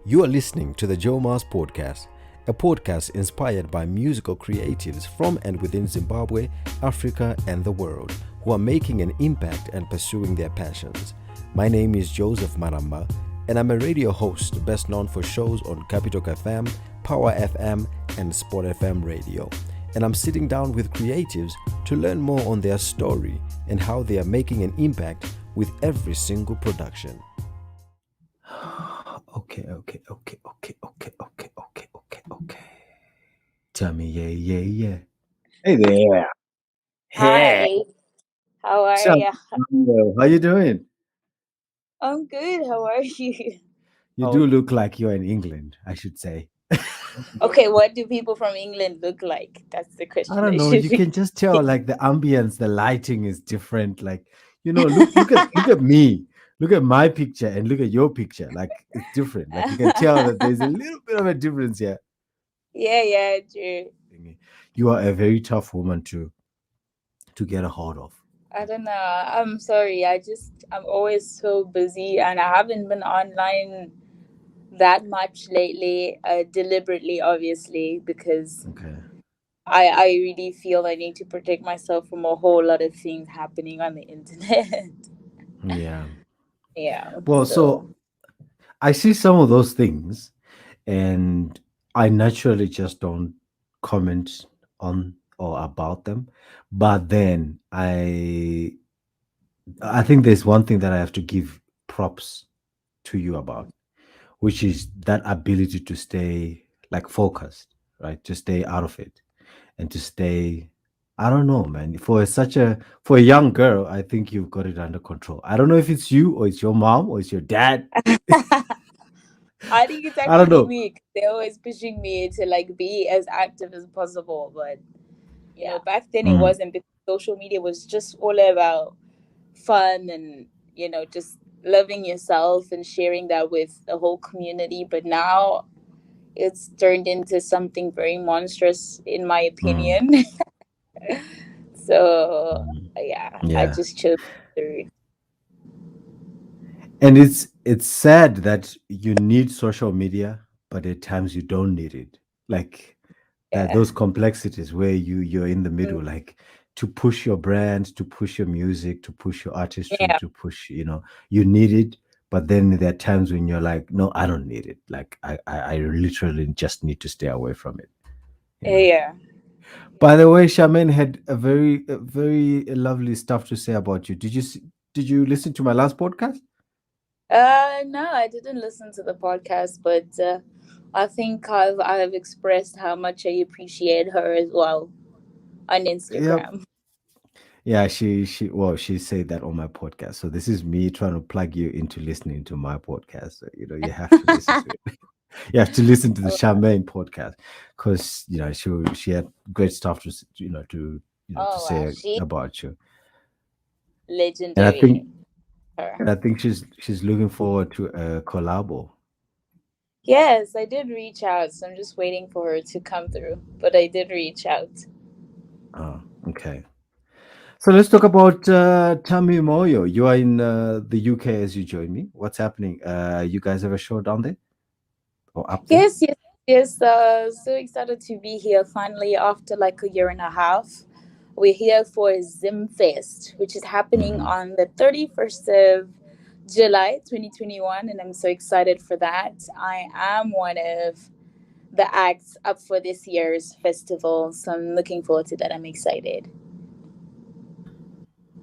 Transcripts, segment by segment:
You are listening to the Joe Mars Podcast, a podcast inspired by musical creatives from and within Zimbabwe, Africa, and the world who are making an impact and pursuing their passions. My name is Joseph Maramba, and I'm a radio host best known for shows on Capital FM, Power FM, and Sport FM radio. And I'm sitting down with creatives to learn more on their story and how they are making an impact with every single production. Okay. Tamy, yeah. Hey there. Hey. Hi, how are So, you? how you doing? I'm good. How are you? You Oh, do look like you're in England, I should say. Okay, what do people from England look like? That's the I question don't I know. should You be. can just tell, like the ambience, the lighting is different. Like, look at me. Look at my picture and look at your picture. Like it's different. Like you can tell that there's a little bit of a difference here. Yeah, true. You are a very tough woman to get a hold of. I don't know. I'm sorry. I'm always so busy and I haven't been online that much lately, deliberately, obviously, because Okay. I really feel I need to protect myself from a whole lot of things happening on the internet. Yeah. Yeah, Well, so. so I see some of those things and I naturally just don't comment on or about them. But then I think there's one thing that I have to give props to you about, which is that ability to stay like focused, right? To stay out of it and to stay. I don't know, man. For a young girl, I think you've got it under control. I don't know if it's you or it's your mom or it's your dad. I think it's I don't actually know. me. 'Cause they're always pushing me to like be as active as possible, but back then it Mm, wasn't because social media was just all about fun and just loving yourself and sharing that with the whole community. But now it's turned into something very monstrous, in my mm, opinion. So mm. yeah, I Yeah. just chose to. And it's sad that you need social media, but at times you don't need it. Like that Yeah, those complexities where you're in the middle, like to push your brand, to push your music, to push your artistry, yeah, to push, you need it. But then there are times when you're like, no, I don't need it. Like I literally just need to stay away from it, you know. yeah. By the way, Charmaine had a very lovely stuff to say about you. Did you listen to my last podcast? No, I didn't listen to the podcast, but I think I've expressed how much I appreciate her as well on Yep. Instagram. Yeah, she said that on my podcast. So this is me trying to plug you into listening to my podcast. So, you have to listen to it. You have to listen to the Oh, Charmaine podcast because she had great stuff to oh wow, say she about you. And I think legendary. Her. and I think she's looking forward to a collabo. Yes, I did reach out, so I'm just waiting for her to come through. But I did reach out. Oh, okay. So let's talk about Tamy Moyo. You are in the UK as you join me. What's happening? You guys have a show down there or up there? Yes. So excited to be here finally after like a year and a half. We're here for ZimFest, which is happening Hmm. on the 31st of July 2021, and I'm so excited for that. I am one of the acts up for this year's festival, so I'm looking forward to that. I'm excited.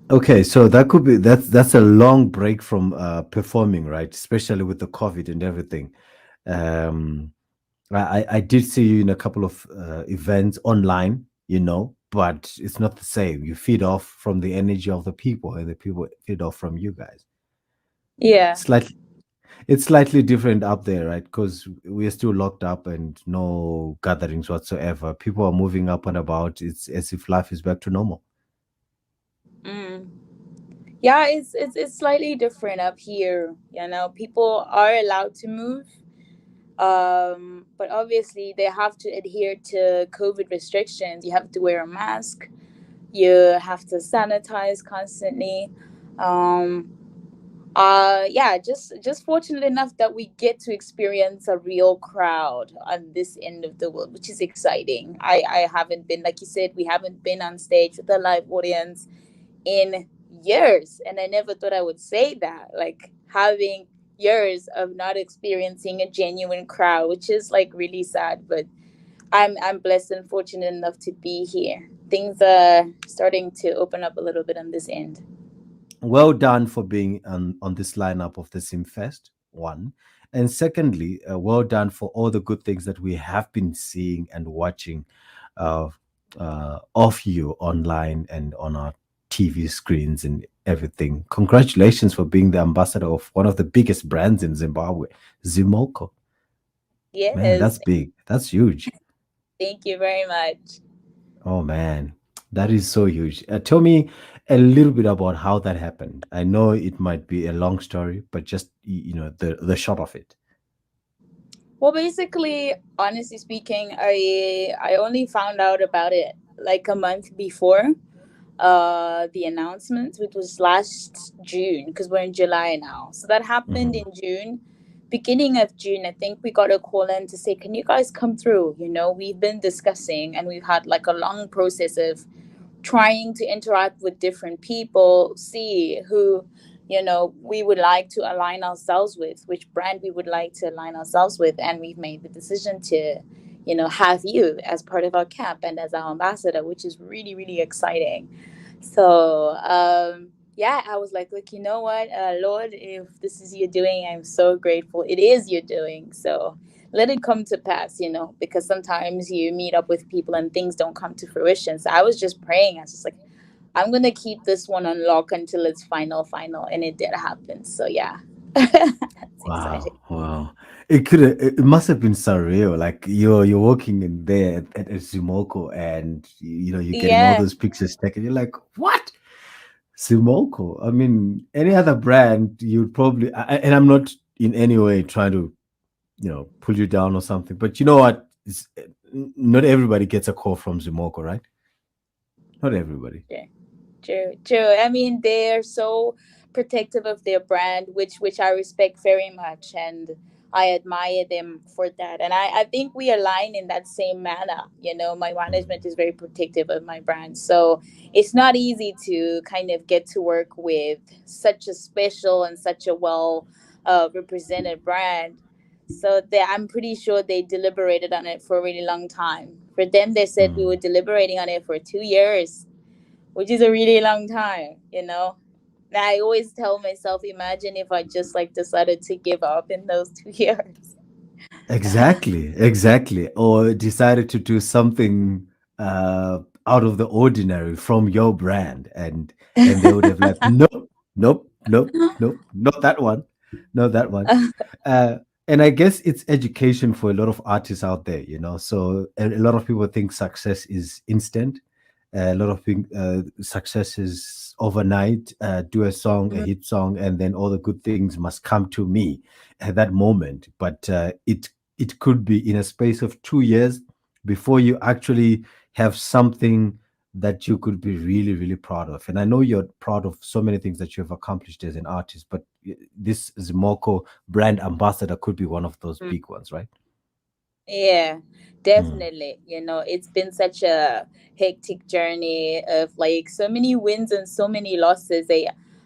Okay, so that's a long break from performing, right? Especially with the COVID and everything. Um, I did see you in a couple of events online, but it's not the same. You feed off from the energy of the people, and the people feed off from you guys. Yeah. Slightly, it's slightly different up there, right? Because we are still locked up and no gatherings whatsoever. People are moving up and about. It's as if life is back to normal. Mm. Yeah, it's slightly different up here. People are allowed to move, but obviously they have to adhere to COVID restrictions. You have to wear a mask. You have to sanitize constantly. Um, Yeah, just fortunate enough that we get to experience a real crowd on this end of the world, which is exciting. I haven't been, like you said, we haven't been on stage with a live audience in years, and I never thought I would say that, like having years of not experiencing a genuine crowd, which is like really sad. But I'm blessed and fortunate enough to be here. Things are starting to open up a little bit on this end. Well done for being on this lineup of the Simfest, one. And secondly, well done for all the good things that we have been seeing and watching uh, of you online and on our TV screens and everything. Congratulations for being the ambassador of one of the biggest brands in Zimbabwe, ZIMOCO. Man, Yes, that's big. That's huge. thank you very much. Oh man, that is so huge. Tell me a little bit about how that happened. I know it might be a long story, but just the short of it. Well, basically, honestly speaking, I only found out about it like a month before the announcement, which was last June, because we're in July now. So that happened Hmm. in June, beginning of June. I think we got a call in to say, "Can you guys come through?" We've been discussing, and we've had like a long process of trying to interact with different people, see who, we would like to align ourselves with, which brand we would like to align ourselves with. And we've made the decision to, have you as part of our camp and as our ambassador, which is really, really exciting. So, yeah, I was like, look, you know what, Lord, if this is your doing, I'm so grateful. It is your doing. So let it come to pass, because sometimes you meet up with people and things don't come to fruition. So I was just praying. I was just like, I'm going to keep this one on lock until it's final, final. And it did happen. So, yeah, it's exciting. Wow, wow. It must have been surreal. Like you're walking in there at Sumoko and you're getting all Yeah. those pictures taken. You're like, what? Sumoko? I mean, any other brand you'd probably and I'm not in any way trying to, pull you down or something. But you know what? Not everybody gets a call from Sumoko, right? Not everybody. Sure. True, true. I mean, they're so protective of their brand, which I respect very much, and I admire them for that. And I think we align in that same manner. My management is very protective of my brand, so it's not easy to kind of get to work with such a special and such a well represented brand. So I'm pretty sure they deliberated on it for a really long time. For them, they said we were Mm. deliberating on it for 2 years, which is a really long time. And I always tell myself, imagine if I just like decided to give up in those 2 years. Exactly, exactly. Or decided to do something out of the ordinary from your brand, and they would have like, nope, nope, nope, nope, not that one, not that one. Uh, and I guess it's education for a lot of artists out there, So a lot of people think success is instant. A lot of think success is overnight. Do a song, a hit song, and then all the good things must come to me at that moment. But it could be in a space of 2 years before you actually have something that you could be really, really proud of. And I know you're proud of so many things that you have accomplished as an artist, but this Zimoko brand ambassador could be one of those big ones, right? Yeah, Mm. definitely. It's been such a hectic journey of like so many wins and so many losses.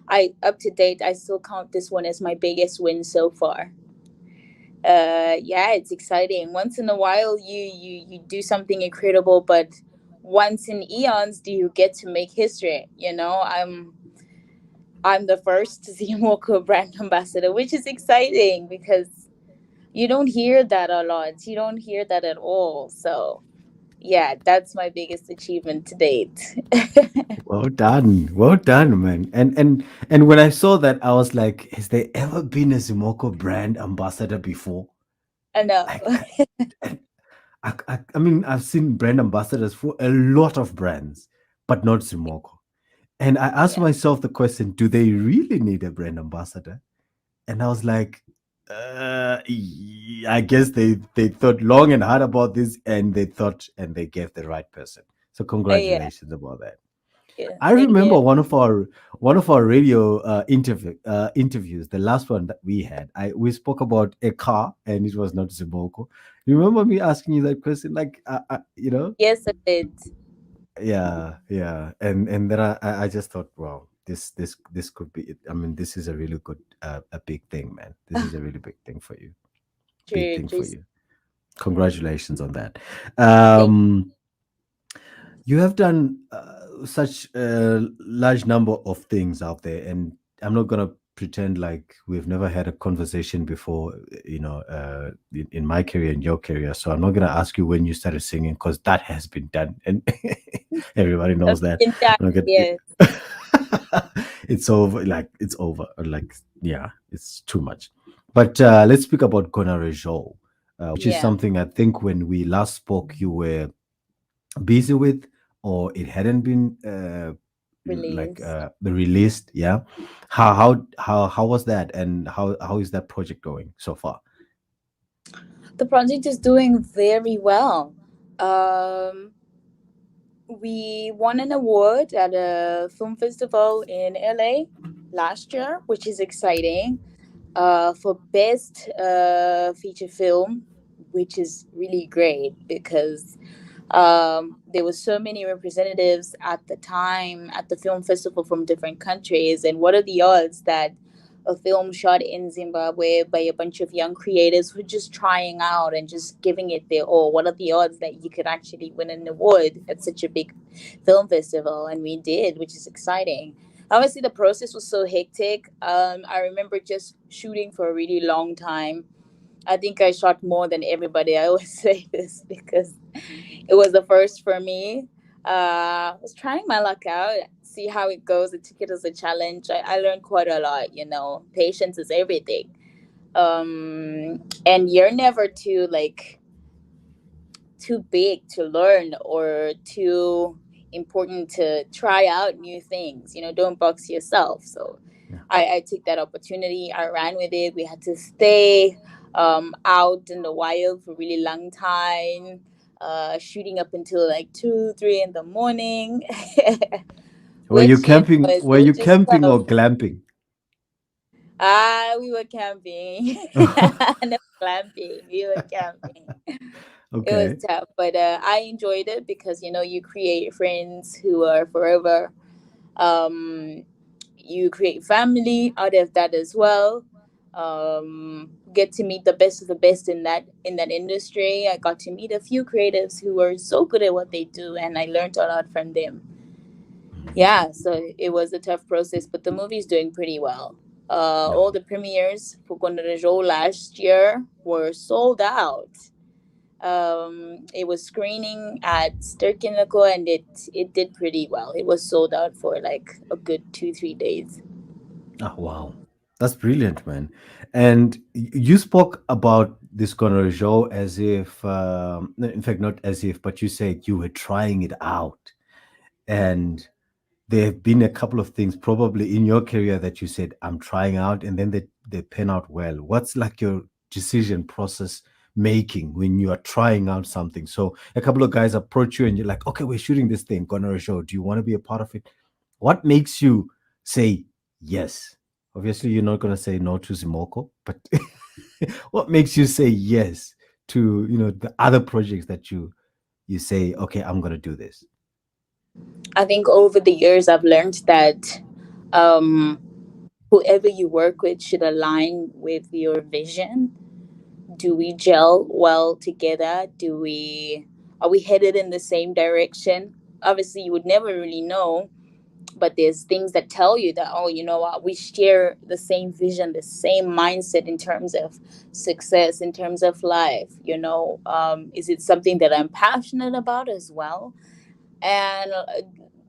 I up to date, I still count this one as my biggest win so far. Yeah, it's exciting. Once in a while you do something incredible, but once in eons do you get to make history. I'm the first ZIMOCO brand ambassador, which is exciting because you don't hear that a lot. You don't hear that at all. So yeah, that's my biggest achievement to date. Well done, man. And when I saw that, I was like, has there ever been a Zimoko brand ambassador before? I know. Like, and I mean, I've seen brand ambassadors for a lot of brands, but not Zimoko. And I asked Yeah. myself the question, do they really need a brand ambassador? And I was like, I guess they thought long and hard about this, and they thought and they gave the right person. So Yeah. congratulations about that. Yeah, I same here. remember one of our radio interviews, the last one that we had. We spoke about a car, and it was not ZIMOCO. You remember me asking you that question, like, Yes, I did. yeah, yeah, and then I just thought, wow, this could be it. I mean, this is a really good, a big thing, man. This is a really big thing for you. Big True, thing true. for you. Congratulations on that. Thank You have done such a large number of things out there, and I'm not gonna pretend like we've never had a conversation before. In my career and your career, so I'm not gonna ask you when you started singing because that has been done, and everybody you. knows that. In that, I'm not yes, it's over. Like it's over. Like yeah, it's too much. But let's speak about Konerajo, which is yeah, something I think when we last spoke, you were busy with, or it hadn't been release. released. Yeah, how was that, and how is that project going so far? The project is doing very well. Um, we won an award at a film festival in LA last year, which is exciting. For best feature film, which is really great because there were so many representatives at the time at the film festival from different countries. And what are the odds that a film shot in Zimbabwe by a bunch of young creators who are just trying out and just giving it their all? What are the odds that you could actually win an award at such a big film festival? And we did, which is exciting. Obviously, the process was so hectic. I remember just shooting for a really long time. I think I shot more than everybody. I always say this because it was the first for me. I was trying my luck out, see how it goes. I took it as a challenge. I learned quite a lot. Patience is everything. And you're never too big to learn or too important to try out new things. Don't box yourself. So Yeah. I took that opportunity. I ran with it. We had to stay out in the wild for a really long time, shooting up until like 2, 3 in the morning, Were you which camping? Were you which is camping tough. or glamping? We were camping, no glamping. We were camping. It was Okay. tough, but I enjoyed it because you create friends who are forever. Um, you create family out of that as well. Get to meet the best of the best in that industry. I got to meet a few creatives who were so good at what they do, and I learned a lot from them. Yeah, so it was a tough process, but the movie's doing pretty well. All No. the premieres for Konerajo last year were sold out. It was screening at Sturkinako, and it did pretty well. It was sold out for like a good 2, 3 days. Oh, wow. That's brilliant, man. And you spoke about this Conor as if, no, in fact, not as if, but you said you were trying it out. And there have been a couple of things probably in your career that you said, I'm trying out, and then they pan out well. What's like your decision process making when you are trying out something? So a couple of guys approach you and you're like, okay, we're shooting this thing, Conor. Do you want to be a part of it? What makes you say yes? Obviously, you're not going to say no to ZIMOCO, but what makes you say yes to the other projects that you say, okay, I'm going to do this? I think over the years I've learned that um, whoever you work with should align with your vision. Do we gel well together? Are we headed in the same direction? Obviously, you would never really know, but there's things that tell you that, oh, you know what, we share the same vision, the same mindset in terms of success, in terms of life. Is it something that I'm passionate about as well? And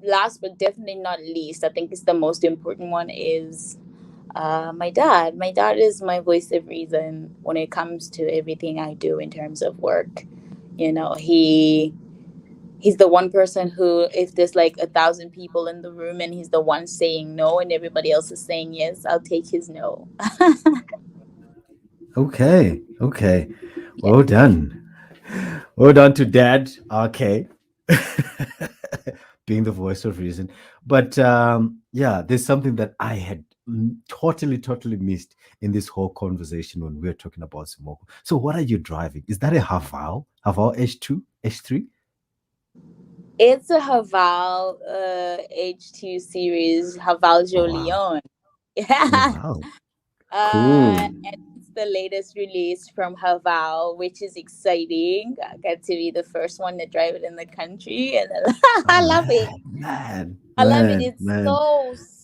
last but definitely not least, I think it's the most important one, is my dad. My dad is my voice of reason when it comes to everything I do in terms of work. He's the one person who, if there's like 1,000 people in the room and he's the one saying no and everybody else is saying yes, I'll take his no. Okay, okay. Yeah. Well done. Well done to Dad. Okay. being the voice of reason. But yeah, there's something that I had totally missed in this whole conversation when we were talking about ZIMOCO. So, what are you driving? Is that a Haval H2, H3? It's a Haval H2 series, Haval Oh, wow. Jolion. Oh, Yeah. wow. Cool. And it's the latest release from Haval, which is exciting. I get to be the first one to drive it in the country, and Oh, I love it. man, man, I love it. man, It's man.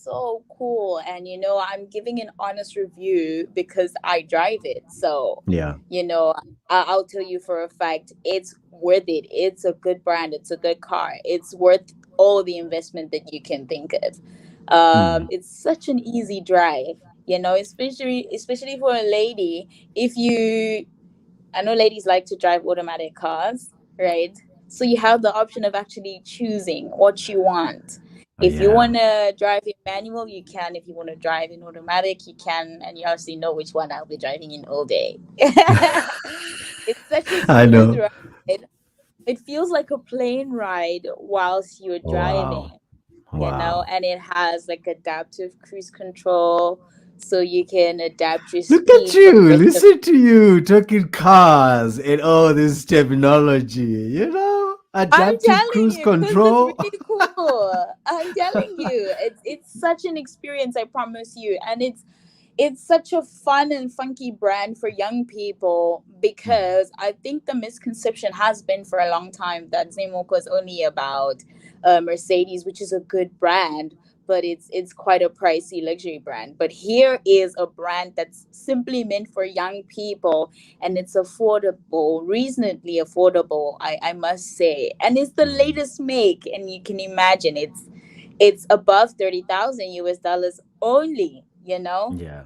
so cool. And I'm giving an honest review because I drive it. So, Yeah. I'll tell you for a fact, it's worth it. It's a good brand. It's a good car. It's worth all the investment that you can think of. Mm. It's such an easy drive, especially for a lady. If you I know ladies like to drive automatic cars, right? So you have the option of actually choosing what you want. If you Yeah. want to drive in manual, you can. If you want to drive in automatic, you can. And you obviously know which one I'll be driving in all day. It's such a I smooth know. ride. It feels like a plane ride whilst you're Wow. driving, Wow. and it has like adaptive cruise control. So you can adapt your Look at speed for the you. rest of. Listen to you talking cars and all this terminology. I'm Adaptive telling cruise you, because it's control. really cool. I'm telling you, it's such an experience. I promise you, and it's such a fun and funky brand for young people Mm, because I think the misconception has been for a long time that ZIMOCO is only about Mercedes, which is a good brand, but it's quite a pricey luxury brand. But here is a brand that's simply meant for young people, and it's affordable, reasonably affordable, I must say, and it's the mm, latest make, and you can imagine it's above 30,000 US dollars only. yeah.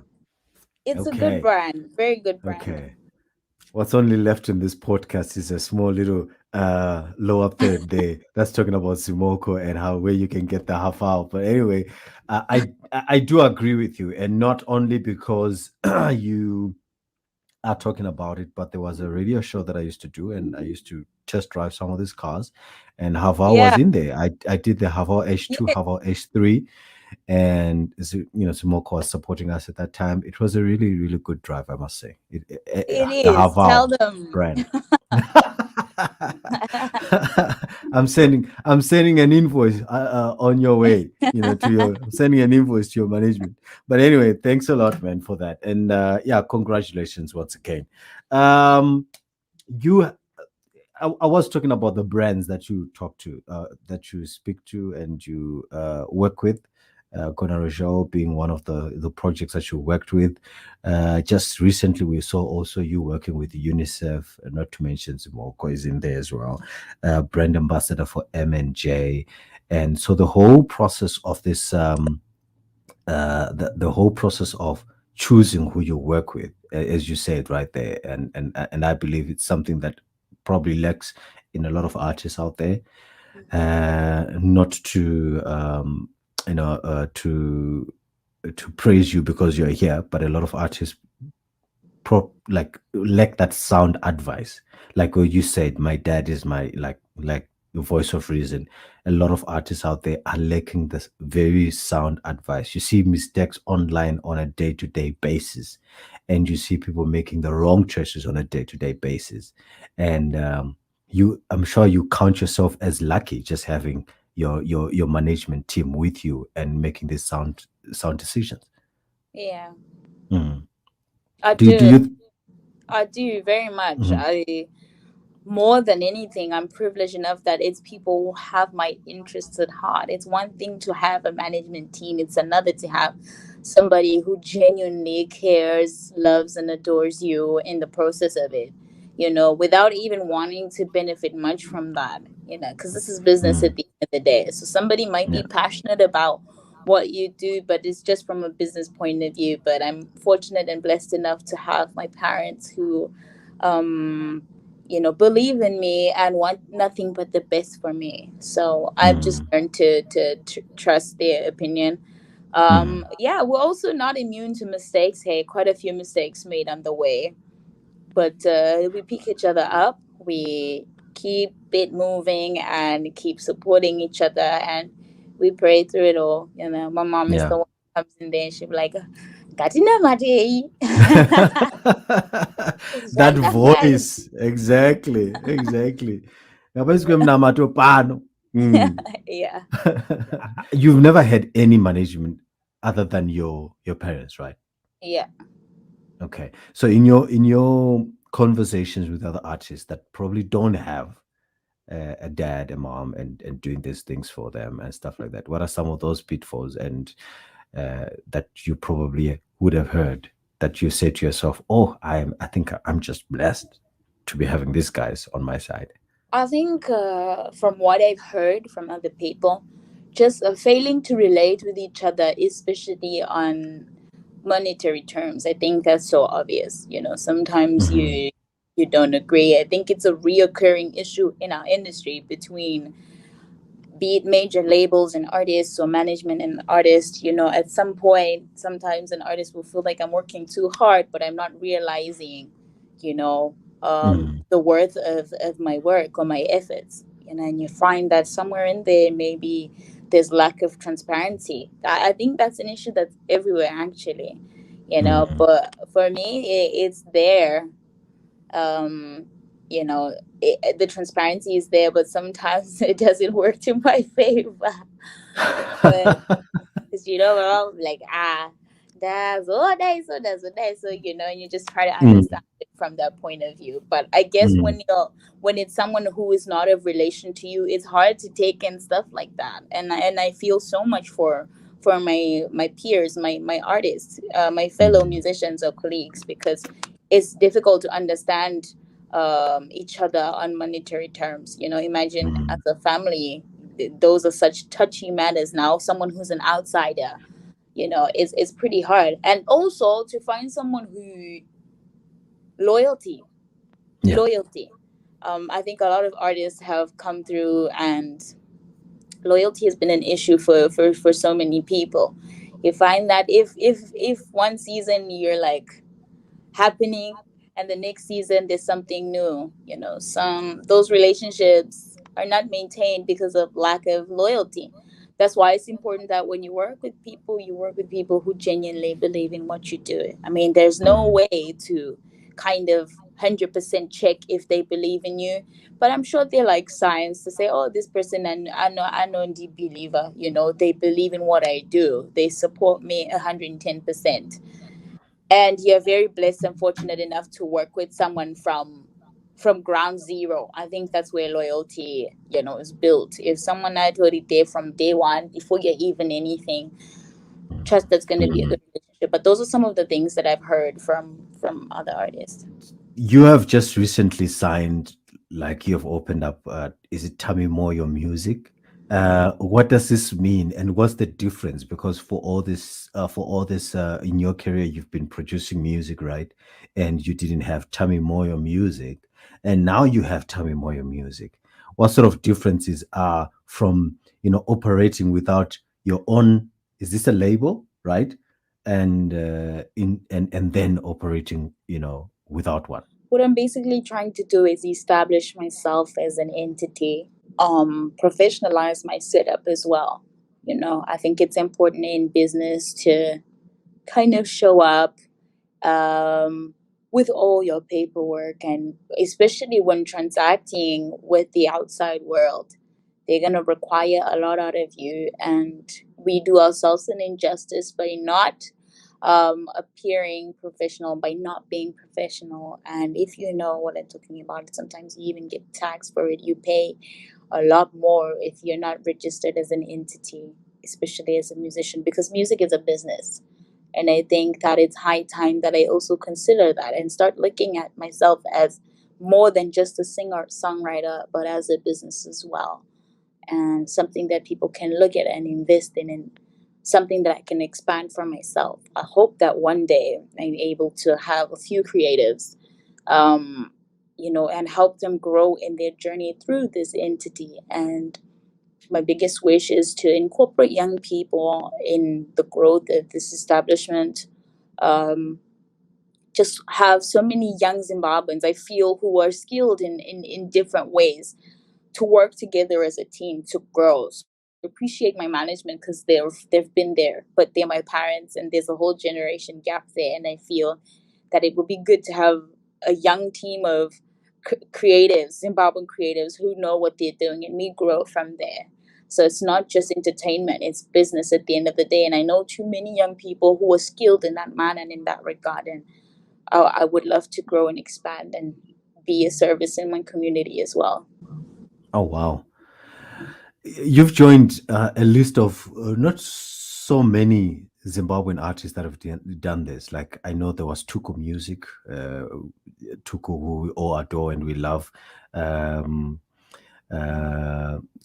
It's a good Okay. brand, very good brand. Okay. What's only left in this podcast is a small little low up there that's talking about Simoko and how where you can get the half hour. But anyway, I do agree with you, and not only because you are talking about it, but there was a radio show that I used to do, and I used to test drive some of these cars, and Haval was Yeah, in there. I did the Haval H2, yeah, Haval H3, and Simoko was supporting us at that time. It was a really good drive, I must say. it The is. Tell Haval them. brand. I'm sending an invoice on your way, to your I'm sending an invoice to your management. But anyway, thanks a lot, man, for that. And yeah, congratulations once again. Um, you I was talking about the brands that you talk to, that you speak to, and you work with. Konerajo being one of the projects that you worked with. Just recently, we saw also you working with UNICEF, not to mention ZIMOCO is in there as well. Brand ambassador for M&J, and so the whole process of this, the whole process of choosing who you work with, as you said right there, and I believe it's something that probably lacks in a lot of artists out there. Not to to praise you because you're here, but a lot of artists like lack that sound advice. Like what you said, my dad is my like the voice of reason. A lot of artists out there are lacking this very sound advice. You see mistakes online on a day-to-day basis, and you see people making the wrong choices on a day-to-day basis. And I'm sure you count yourself as lucky just having your management team with you and making these sound decisions. Yeah, Mm. I Do do. you? I do very much. Mhm, I More than anything, I'm privileged enough that it's people who have my interests at heart. It's one thing to have a management team, it's another to have somebody who genuinely cares, loves, and adores you in the process of it, without even wanting to benefit much from that, because this is business at mm, the end of the day. So somebody might be yeah. passionate about what you do, but it's just from a business point of view. But I'm fortunate and blessed enough to have my parents who, um, believe in me and want nothing but the best for me. So I've just Mm, learned to trust their opinion. mm, Yeah, we're also not immune to mistakes. Hey, quite a few mistakes made on the way, but we pick each other up. We keep it moving and keep supporting each other, and we pray through it all. My mom is Yeah. the one who comes in there and she'll be like, Katina Mate. That voice, exactly, exactly. Ngabe sikwemnamato pano. Mm. Yeah. You've never had any management other than your parents, right? Yeah. Okay. So in your conversations with other artists that probably don't have a dad, a mom, and doing these things for them and stuff like that, what are some of those pitfalls and that you probably would have heard that you say to yourself, "Oh, I think I'm just blessed to be having these guys on my side." I think from what I've heard from other people, just failing to relate with each other, especially on monetary terms. I think that's so obvious. Sometimes Hmm. you don't agree. I think it's a reoccurring issue in our industry between, be it major labels and artists or management and artists. At some point, sometimes an artist will feel like I'm working too hard, but I'm not realizing, you know, Hmm. the worth of my work or my efforts. And you find that somewhere in there, maybe there's lack of transparency. I think that's an issue that's everywhere, actually. Hmm. But for me, it's there. um the transparency is there, but sometimes it doesn't work to my favor. But because we're all like, that's what I so that's what I so and you just try to Mm, understand it from that point of view. But I guess mm, when it's someone who is not of relation to you, it's hard to take in stuff like that. And I feel so much for my peers, my artists, my fellow mm, musicians or colleagues, because it's difficult to understand each other on monetary terms. Imagine as mm, a family, those are such touchy matters. Now someone who's an outsider, is pretty hard. And also to find someone who loyalty yeah. loyalty I think a lot of artists have come through, and loyalty has been an issue for so many people. You find that if one season you're like happening, and the next season there's something new, some those relationships are not maintained because of lack of loyalty. That's why it's important that when you work with people, you work with people who genuinely believe in what you do. I mean, there's no Mm, way to kind of 100% check if they believe in you, but I'm sure they're like signs to say, oh, this person, and I know the believer, they believe in what I do, they support me 110%. And you're very blessed and fortunate enough to work with someone from ground zero. I think that's where loyalty, is built. If someone had already there from day one, before you're even anything, trust that's going to be a mm. good relationship. But those are some of the things that I've heard from other artists. You have just recently signed, like you have opened up, is it Tamy Moyo Music? What does this mean, and what's the difference? Because for all this, in your career, you've been producing music, right? And you didn't have Tamy Moyo Music, and now you have Tamy Moyo Music. What sort of differences are from operating without your own? Is this a label, right? And and then operating, without one. What I'm basically trying to do is establish myself as an entity, professionalize my setup as well. I think it's important in business to kind of show up, um, with all your paperwork, and especially when transacting with the outside world, they're going to require a lot out of you. And we do ourselves an injustice by not appearing professional, by not being professional. And if you know what I'm talking about, sometimes you even get taxed for it. You pay a lot more if you're not registered as an entity, especially as a musician, because music is a business. And I think that it's high time that I also consider that and start looking at myself as more than just a singer songwriter, but as a business as well. And something that people can look at and invest in, and something that I can expand for myself. I hope that one day I'm able to have a few creatives, um, and help them grow in their journey through this entity. And my biggest wish is to incorporate young people in the growth of this establishment, um, just have so many young Zimbabweans, I feel, who are skilled in different ways to work together as a team to grow. So I appreciate my management because they've been there, but they're my parents, and there's a whole generation gap there. And I feel that it would be good to have a young team of creatives, Zimbabwean creatives, who know what they're doing, and we grow from there. So it's not just entertainment; it's business at the end of the day. And I know too many young people who are skilled in that manner and in that regard, and I would love to grow and expand and be a service in my community as well. Oh, wow. You've joined a list of not so many Zimbabwean artists that have done this. Like, I know there was Tuku Music, Tuku, who we all adore and we love, um,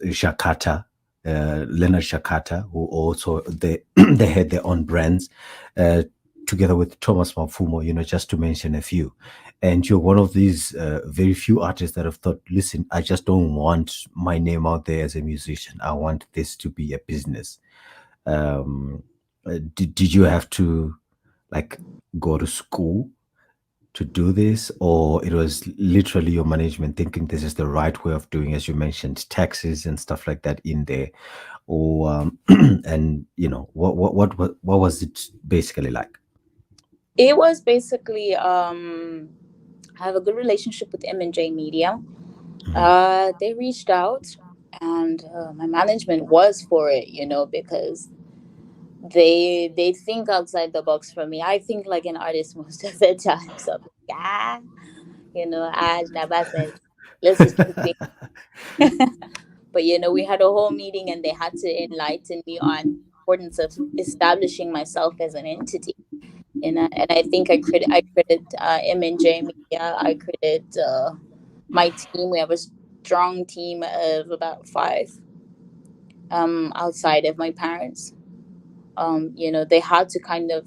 Shakata, Leonard Shakata, who also they they had their own brands, together with Thomas Mafumo, just to mention a few. And you're one of these very few artists that have thought, listen, I just don't want my name out there as a musician. I want this to be a business. Did you have to like go to school to do this, or it was literally your management thinking this is the right way of doing, as you mentioned, taxes and stuff like that in there, or and what was it basically like? It was basically I have a good relationship with M&J Media. Mhm. They reached out, and my management was for it, because they think outside the box for me. I think like an artist most of the time. So yeah, Nabas, let's just keep it. But we had a whole meeting, and they had to enlighten me on the importance of establishing myself as an entity. And I think I credit M&J Media. I credit my team. We have a strong team of about five, outside of my parents. They had to kind of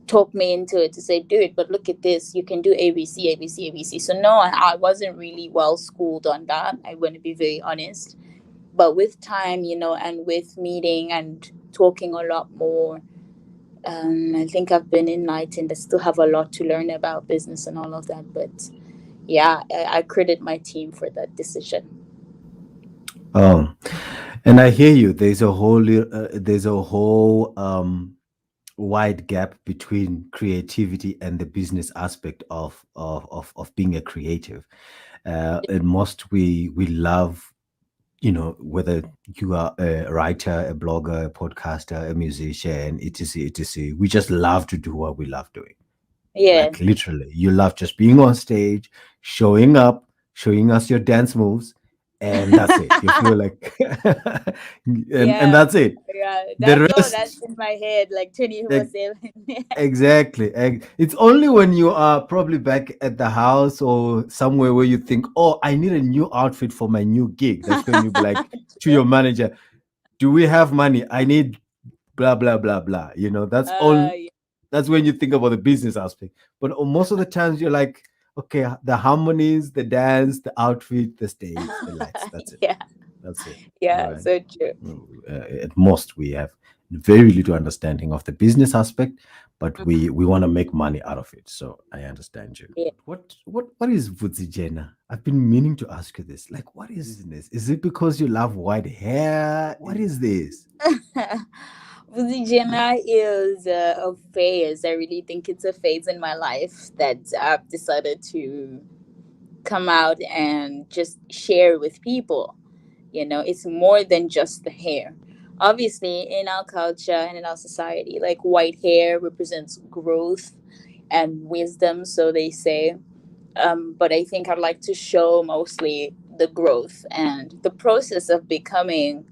talk me into it to say, do it, but look at this. You can do ABC, ABC, ABC. So no, I wasn't really well schooled on that. I want to be very honest. But with time, and with meeting and talking a lot more, I think I've been enlightened. I still have a lot to learn about business and all of that. But yeah, I credit my team for that decision. Oh, and I hear you. There's a whole wide gap between creativity and the business aspect of being a creative. And most we love, whether you are a writer, a blogger, a podcaster, a musician, etc., etc. We just love to do what we love doing. Yeah. Like literally, you love just being on stage, showing up, showing us your dance moves, and that's it. You feel like, and Yeah. that's it. Yeah. The That's all that's rest, in my head, like 24/7. exactly. It's only when you are probably back at the house or somewhere where you think, oh, I need a new outfit for my new gig. That's when you be like to True. your manager, do we have money? I need blah blah blah blah. That's all. Yeah. That's when you think about the business aspect. But most of the times you're like, okay, the harmonies, the dance, the outfit, the stage, the lights. That's it. Yeah. That's it. All Yeah. right. So true. At most, we have very little understanding of the business aspect, but Mhm. we want to make money out of it. So I understand you. Yeah. What is Bvudzijena? I've been meaning to ask you this. Like, what is this? Is it because you love white hair? What is this? Bvudzijena is a phase. I really think it's a phase in my life that I've decided to come out and just share with people. It's more than just the hair. Obviously, in our culture and in our society, like white hair represents growth and wisdom, so they say. But I think I'd like to show mostly the growth and the process of becoming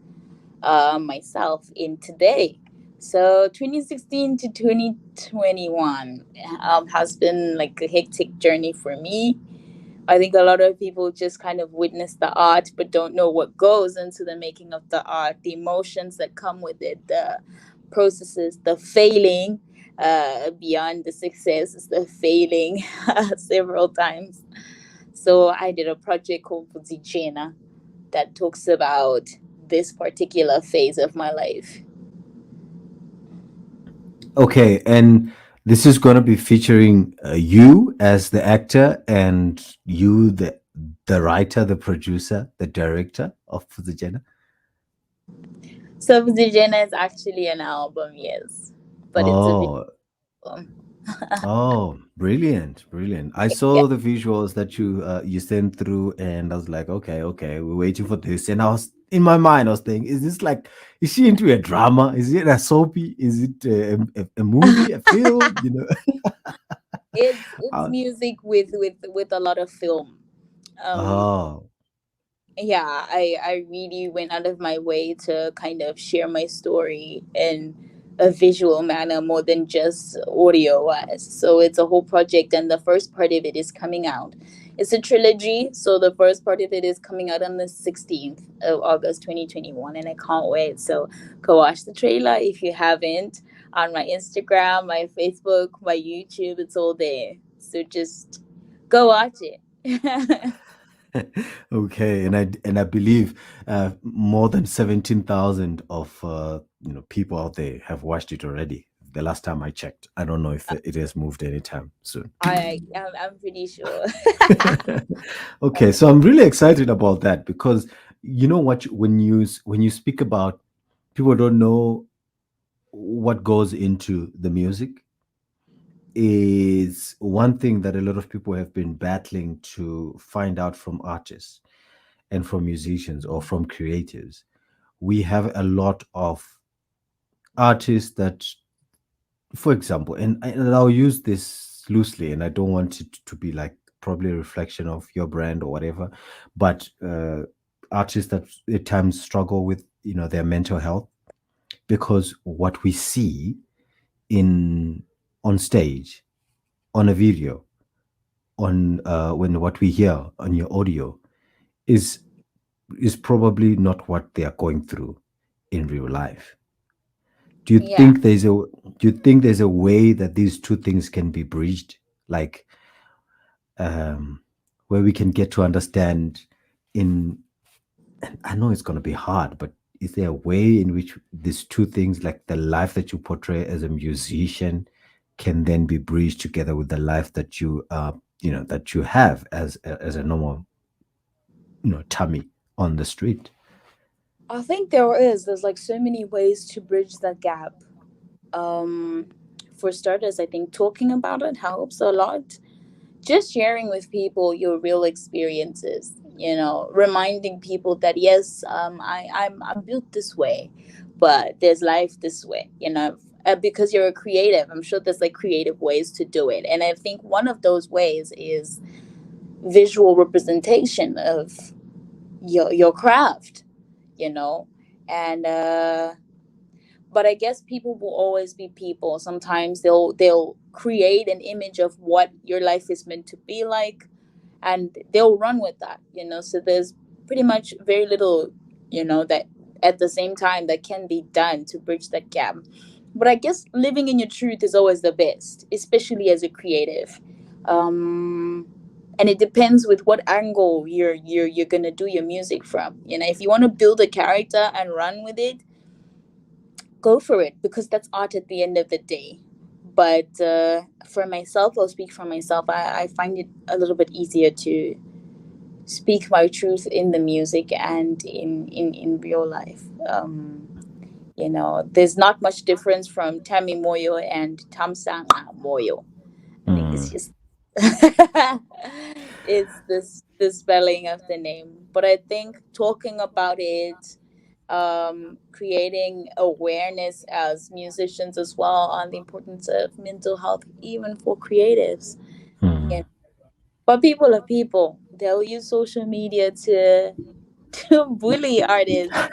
myself in today. So 2016 to 2021 has been like a hectic journey for me. I think a lot of people just kind of witness the art but don't know what goes into the making of the art, the emotions that come with it, the processes, the failing, beyond the success, the failing several times. So I did a project called Bvudzijena that talks about this particular phase of my life. Okay, and This is going to be featuring you as the actor and you, the writer, the producer, the director of Bvudzijena. So Bvudzijena is actually an album, yes, but it's a video Oh, album. oh, brilliant, brilliant. I Yeah, saw the visuals that you sent through, and I was like, okay, okay, we're waiting for this. And I was in my mind, I was thinking, is this like, is she into a drama? Is it a soapy? Is it a movie, a film? You know? it's Uh, music with a lot of film. Um, oh, yeah, I really went out of my way to kind of share my story in a visual manner more than just audio wise. So it's a whole project, and the first part of it is coming out. It's a trilogy, so the first part of it is coming out on the 16th of August 2021, and I can't wait. So go watch the trailer if you haven't, on my Instagram, my Facebook, my YouTube. It's all there, so just go watch it. okay, and I believe more than 17,000 of people out there have watched it already. The last time I checked, I don't know if it has moved anytime soon. I'm pretty sure. Okay, so I'm really excited about that because you know what, when you speak about, people don't know what goes into the music, is one thing that a lot of people have been battling to find out from artists and from musicians or from creatives. We have a lot of artists that, for example, and I'll use this loosely, and I don't want it to be like probably a reflection of your brand or whatever, but artists that at times struggle with their mental health, because what we see in on stage, on a video, on when what we hear on your audio is is probably not what they are going through in real life. Do you Yeah, think there's a way that these two things can be bridged, like um, where we can get to understand in, and I know it's going to be hard, but is there a way in which these two things, like the life that you portray as a musician, can then be bridged together with the life that that you have as a normal tummy on the street? I think there is. There's like so many ways to bridge that gap. Um, for starters, I think talking about it helps a lot. Just sharing with people your real experiences. Reminding people that yes, I'm built this way, but there's life this way. Because you're a creative, I'm sure there's like creative ways to do it, and I think one of those ways is visual representation of your craft. you know and but I guess people will always be people. Sometimes they'll create an image of what your life is meant to be like, and they'll run with that. So there's pretty much very little that at the same time that can be done to bridge that gap. But I guess living in your truth is always the best, especially as a creative. um and it depends with what angle you're gonna do your music from. If you want to build a character and run with it, go for it, because that's art at the end of the day. But for myself, I'll speak for myself. I find it a little bit easier to speak my truth in the music and in real life. There's not much difference from Tamy Moyo and Tamsanga Moyo. I think it's Mm, just it's this the spelling of the name. But I think talking about it, creating awareness as musicians as well on the importance of mental health, even for creatives. Yeah. mm. But people are people. They'll use social media to to bully artists.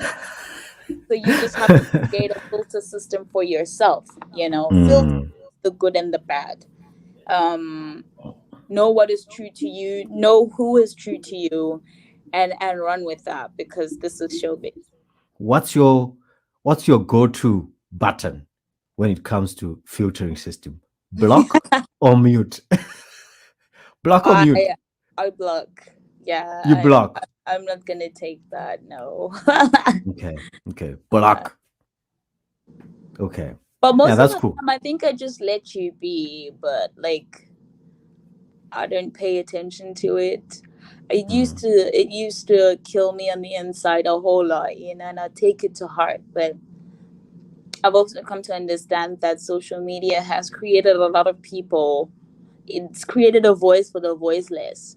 So you just have to create a filter system for yourself. Filter Mm. the good and the bad. Um, know what is true to you. Know who is true to you, and run with that, because this is showbiz. What's your go-to button when it comes to filtering system? Block or mute? Block or I mute? I block. Yeah, You block. I'm not gonna take that. No. Okay. Okay. Yeah. Block. Okay. But Yeah, most of that's the cool. time, I think I just let you be. But like, I don't pay attention to it. Mm. It used to kill me on the inside a whole lot, and I take it to heart. But I've also come to understand that social media has created a lot of people. It's created a voice for the voiceless.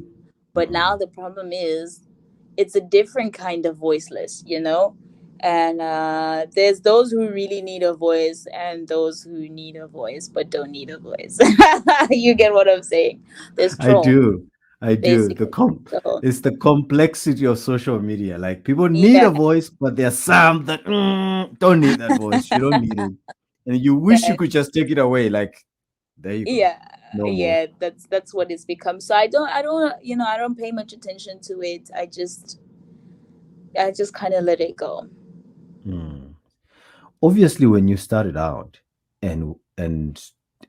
But now Mm. the problem is it's a different kind of voiceless. And there's those who really need a voice and those who need a voice but don't need a voice. You get what I'm saying? There's I trolls, do. I do. basically. So, It's the complexity of social media. Like people need yeah, a voice, but there's some that don't need that voice. You don't need it, and you wish you that, could just take it away. Like there you go, yeah, no more. yeah. That's what it's become. So I don't pay much attention to it. I just kind of let it go. Hmm. Obviously, when you started out, and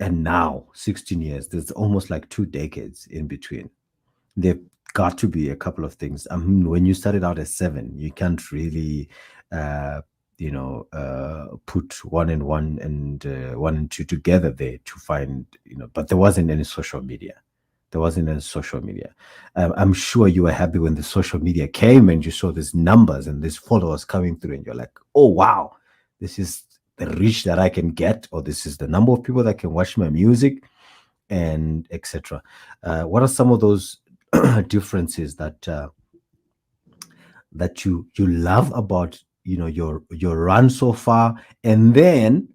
now 16 years, there's almost like 2 decades in between. There got to be a couple of things. I mean, when you started out at 7, you can't really, uh, put one and one and one and two together there to find, But there wasn't any social media. There wasn't any social media. I'm sure you were happy when the social media came and you saw these numbers and these followers coming through, and you're like, oh wow, this is the reach that I can get, or this is the number of people that can watch my music, and etc. What are some of those differences that you love about your run so far, and then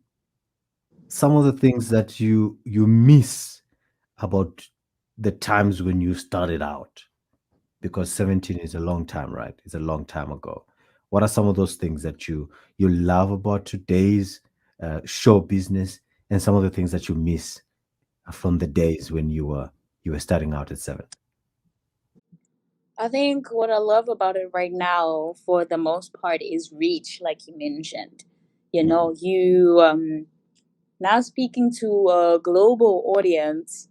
some of the things that you miss about the times when you started out, because 17 is a long time, right? It's a long time ago. What are some of those things that you love about today's show business, and some of the things that you miss from the days when you were starting out at 7? I think what I love about it right now, for the most part, is reach, like you mentioned. Mhm. You now speaking to a global audience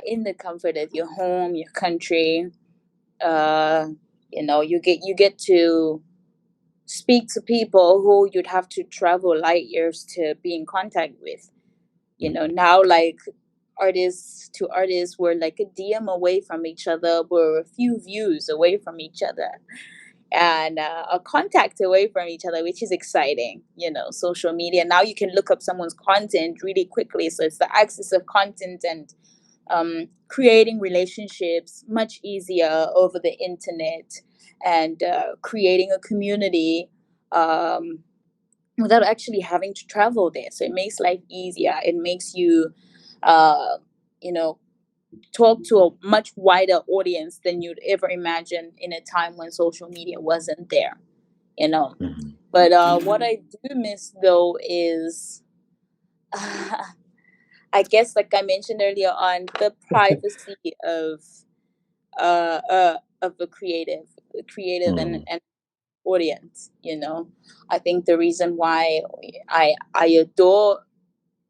in the comfort of your home, your country. Uh, you get to speak to people who you'd have to travel light years to be in contact with. Mhm. Now, like, artists to artists, we're like a DM away from each other, we're a few views away from each other, and a contact away from each other, which is exciting. Social media, now you can look up someone's content really quickly, so it's the access of content and creating relationships much easier over the internet, and creating a community um, without actually having to travel there. So it makes life easier. It makes you, uh, you know, talk to a much wider audience than you'd ever imagine in a time when social media wasn't there. You know, Mhm. but what I do miss though is, I guess, like I mentioned earlier on, the privacy of a creative Mm. and audience. I think the reason why I adore,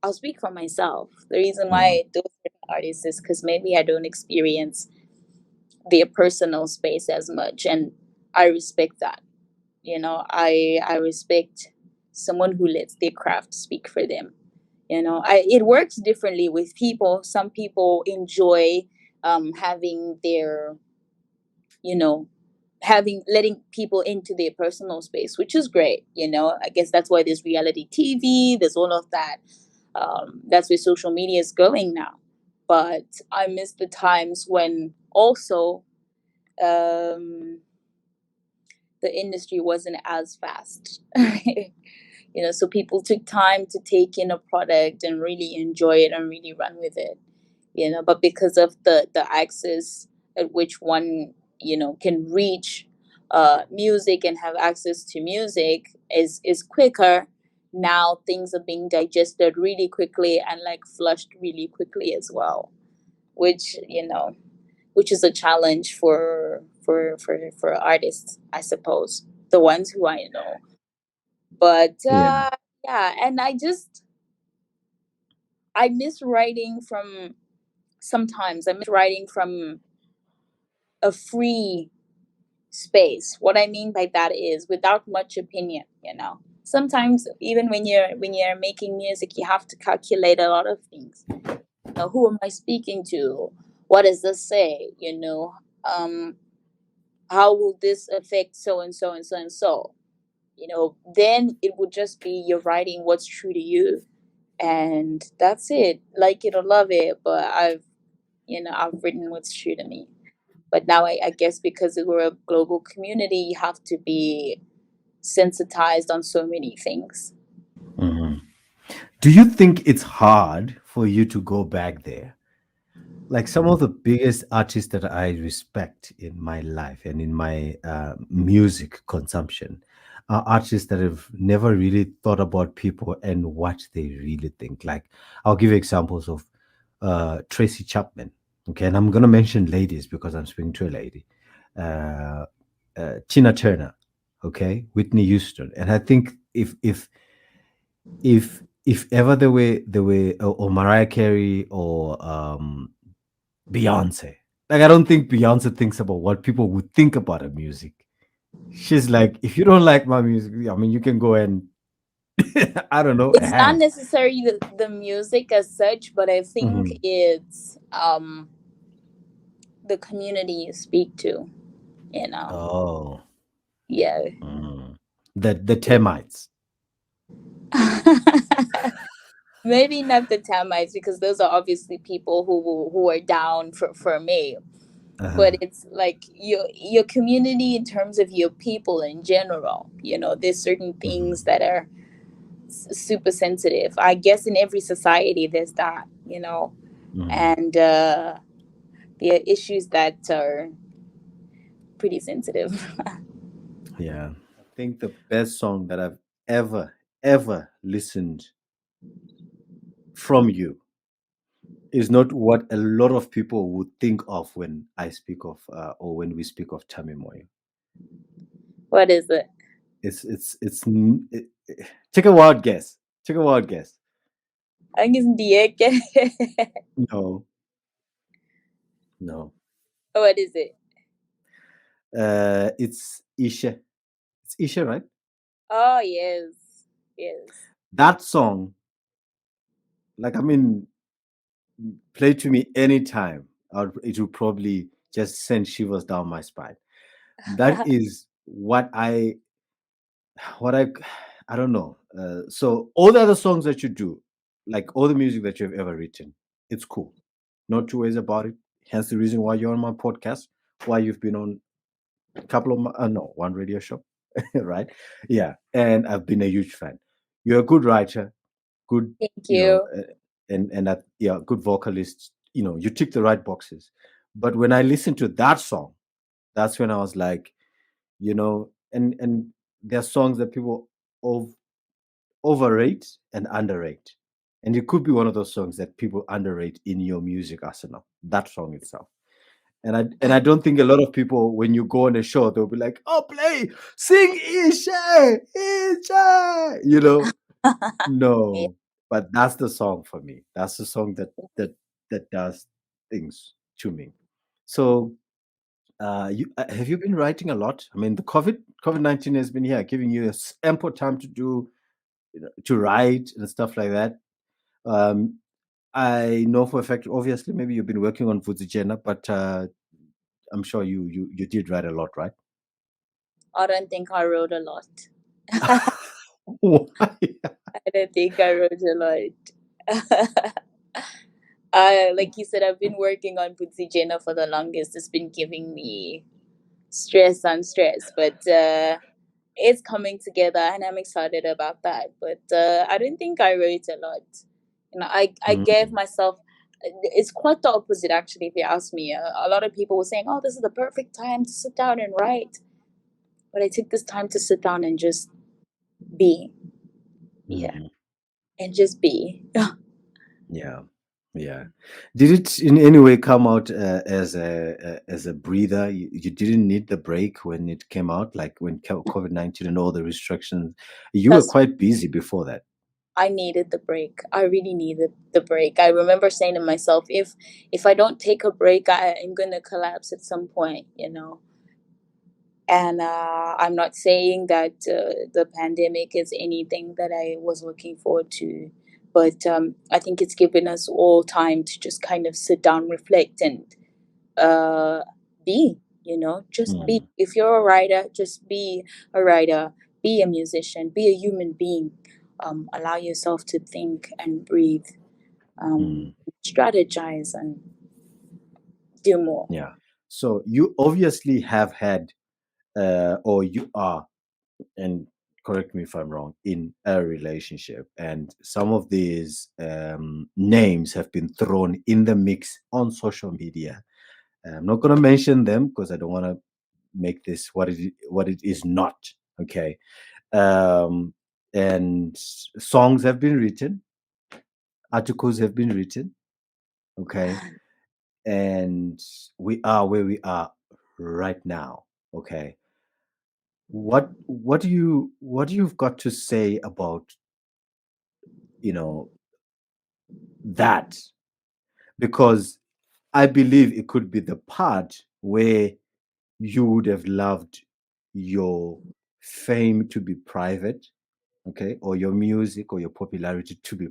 I'll speak for myself. The reason why Mhm. I adore certain artists is because maybe I don't experience their personal space as much, and I respect that. I respect someone who lets their craft speak for them. It works differently with people. Some people enjoy having their, you know having letting people into their personal space, which is great. I guess that's why there's reality TV, there's all of that. That's where social media is going now. But I miss the times when also, um, the industry wasn't as fast. So people took time to take in a product and really enjoy it and really run with it. But because of the access at which one can reach music and have access to music is quicker. Now things are being digested really quickly and like flushed really quickly as well, which which is a challenge for artists, I suppose, the ones who I know. But Yeah. yeah, and I miss writing from sometimes I miss writing from a free space. What I mean by that is without much opinion. sometimes even when you're making music, you have to calculate a lot of things. Who am I speaking to? What does this say? How will this affect so and so and so and so? Then it would just be you're writing what's true to you, and that's it. Like it or love it, but I've written what's true to me. But now I guess because we're a global community, you have to be sensitized on so many things. Mhm. Do you think it's hard for you to go back there? Like some of the biggest artists that I respect in my life and in my music consumption are artists that have never really thought about people and what they really think. Like, I'll give you examples of Tracy Chapman. Okay, and I'm gonna mention ladies because I'm speaking to a lady. Uh, Tina Turner. Okay, Whitney Houston, and I think if ever there were or Mariah Carey or Beyonce. Like I don't think Beyonce thinks about what people would think about her music. She's like, if you don't like my music, I mean, you can go and I don't know, It's not hang. necessarily the music as such, but I think Mhm. it's the community you speak to, you know. Oh, Yeah. mm. The termites. Maybe not the Tamites, because those are obviously people who are down for me. But Uh-huh. it's like your community in terms of your people in general. There's certain Mhm. things that are super sensitive. I guess in every society there's that. Mhm. And there are issues that are pretty sensitive. Yeah. I think the best song that I've ever listened from you is not what a lot of people would think of when I speak of or when we speak of Tamy Moyo. What is it? Take a wild guess. Take a wild guess. I guess Dieke. No, no. What is it? It's Isha. It's Isha, right? Oh, yes. Yes. That song, like I mean, play to me anytime. It will probably just send shivers down my spine. That is what I don't know. So all the other songs that you do, like all the music that you've ever written, it's cool. Not two ways about it. Hence the reason why you're on my podcast, why you've been on a couple of no, one radio show, right? Yeah, and I've been a huge fan. You're a good writer, good, Thank you. and that yeah, good vocalist. You tick the right boxes. But when I listened to that song, that's when I was like, and there are songs that people ov- overrate and underrate, and it could be one of those songs that people underrate in your music arsenal. That song itself. And I don't think a lot of people, when you go on a show, they'll be like, "Oh, play, sing Isha, Isha," Yeah. No, but that's the song for me. That's the song that does things to me. So, have you been writing a lot? I mean, the COVID-19 has been here, giving you ample time to do to write and stuff like that. Um, I know for a fact, obviously, maybe you've been working on Bvudzijena, but I'm sure you did write a lot, right? I don't think I wrote a lot. Why? I don't think I wrote a lot. Like you said, I've been working on Bvudzijena for the longest. It's been giving me stress on stress, but it's coming together, and I'm excited about that. But I don't think I wrote a lot. I gave Mm, myself. It's quite the opposite, actually. If you ask me, a lot of people were saying, "Oh, this is the perfect time to sit down and write," but I took this time to sit down and just be, yeah, mm, and just be. yeah, yeah. Did it in any way come out as a breather? You didn't need the break when it came out, like when COVID-19 and all the restrictions. You were Trust me, quite busy before that. I needed the break. I really needed the break. I remember saying to myself, if I don't take a break, I'm gonna collapse at some point. And I'm not saying that the pandemic is anything that I was looking forward to, but I think it's given us all time to just kind of sit down, reflect, and uh, be, just be. Mm, If you're a writer, just be a writer, be a musician, be a human being. Allow yourself to think and breathe, mm, strategize, and do more. yeah. So you obviously have had, or you are, and correct me if I'm wrong, in a relationship, and some of these names have been thrown in the mix on social media. I'm not going to mention them because I don't want to make this what it is not. Okay, um, and songs have been written, articles have been written. Okay, and we are where we are right now. Okay, what do you've got to say about, you know, that? Because I believe it could be the part where you would have loved your fame to be private, okay, or your music or your popularity to be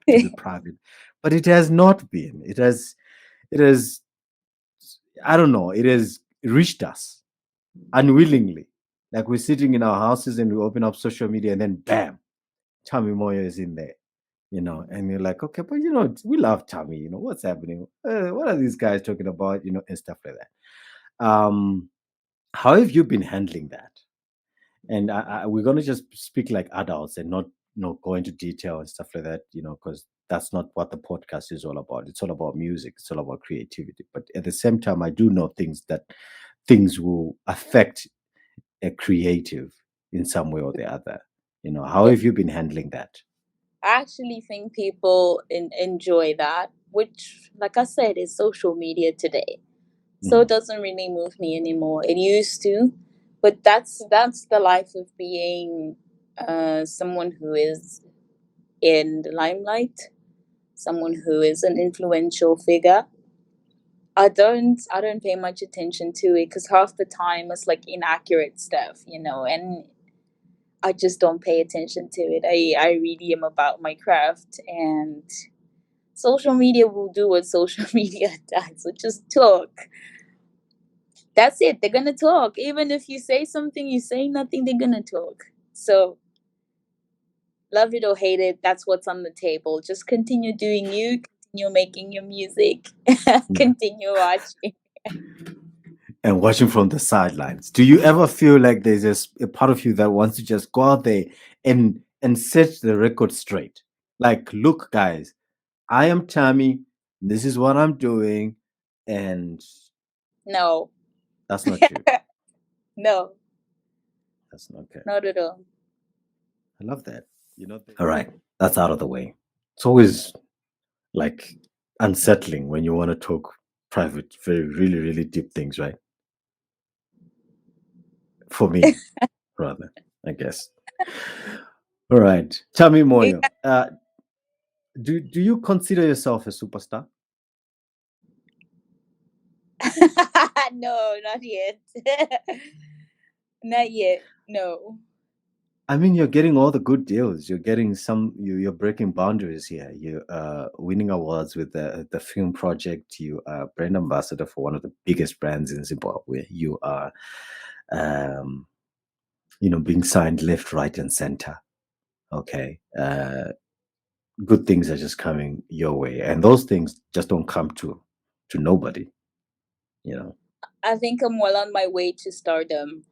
to be private, but it has not been. It has I don't know, it has reached us unwillingly. Like we're sitting in our houses and we open up social media and then bam, Tamy Moyo is in there, and you're like, okay, but we love Tamy, what's happening? What are these guys talking about, and stuff like that. How have you been handling that? And we're going to just speak like adults and not go into detail and stuff like that, because that's not what the podcast is all about. It's all about music. It's all about creativity. But at the same time, I do know things will affect a creative in some way or the other. How Yeah, have you been handling that? I actually think people enjoy that, which, like I said, is social media today. So it Mm, doesn't really move me anymore. It used to, but that's the life of being someone who is in the limelight, someone who is an influential figure. I don't pay much attention to it because half the time it's like inaccurate stuff, and I just don't pay attention to it. I really am about my craft, and social media will do what social media does, which is talk. That's it. They're gonna talk. Even if you say something, you say nothing, they're gonna talk. So love it or hate it, that's what's on the table. Just continue doing you, continue making your music, yeah. continue watching. And watching from the sidelines, do you ever feel like there's just a part of you that wants to just go out there and set the record straight? Like, look, guys, I am Tamy. This is what I'm doing, and No. that's not you. No, That's not okay. not at all. I love that. All right, that's out of the way. It's always like unsettling when you want to talk private, very, really, really deep things, right? For me, rather, I guess. All right, Tamy Yeah. Moyo. Do you consider yourself a superstar? No, not yet. Not yet. No. I mean, you're getting all the good deals. You're getting you're breaking boundaries here. You winning awards with the film project. You are brand ambassador for one of the biggest brands in Zimbabwe. You are, um, being signed left, right, and center. Okay, good things are just coming your way, and those things just don't come to nobody. You know. I think I'm well on my way to stardom.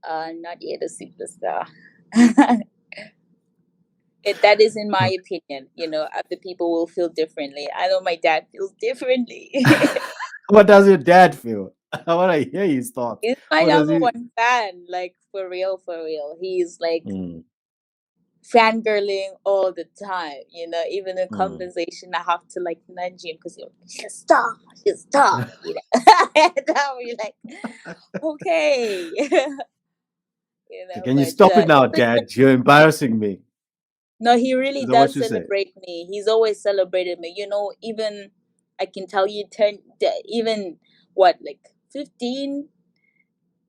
Not yet a superstar. That is in my opinion. Other people will feel differently. I know my dad feels differently. What does your dad feel? I want to hear his thoughts. He's my What does number he? one fan, like for real, for real. He's like Mm, fangirling all the time. Even in mm. conversation, I have to like nudge him because he'll just stop, just stop. And I'll be like, okay, Can you But stop it now, it's a Dad? You're embarrassing me. no, he really Is that what does you say? celebrate me. He's always celebrated me. Even I can tell you, even what, like 15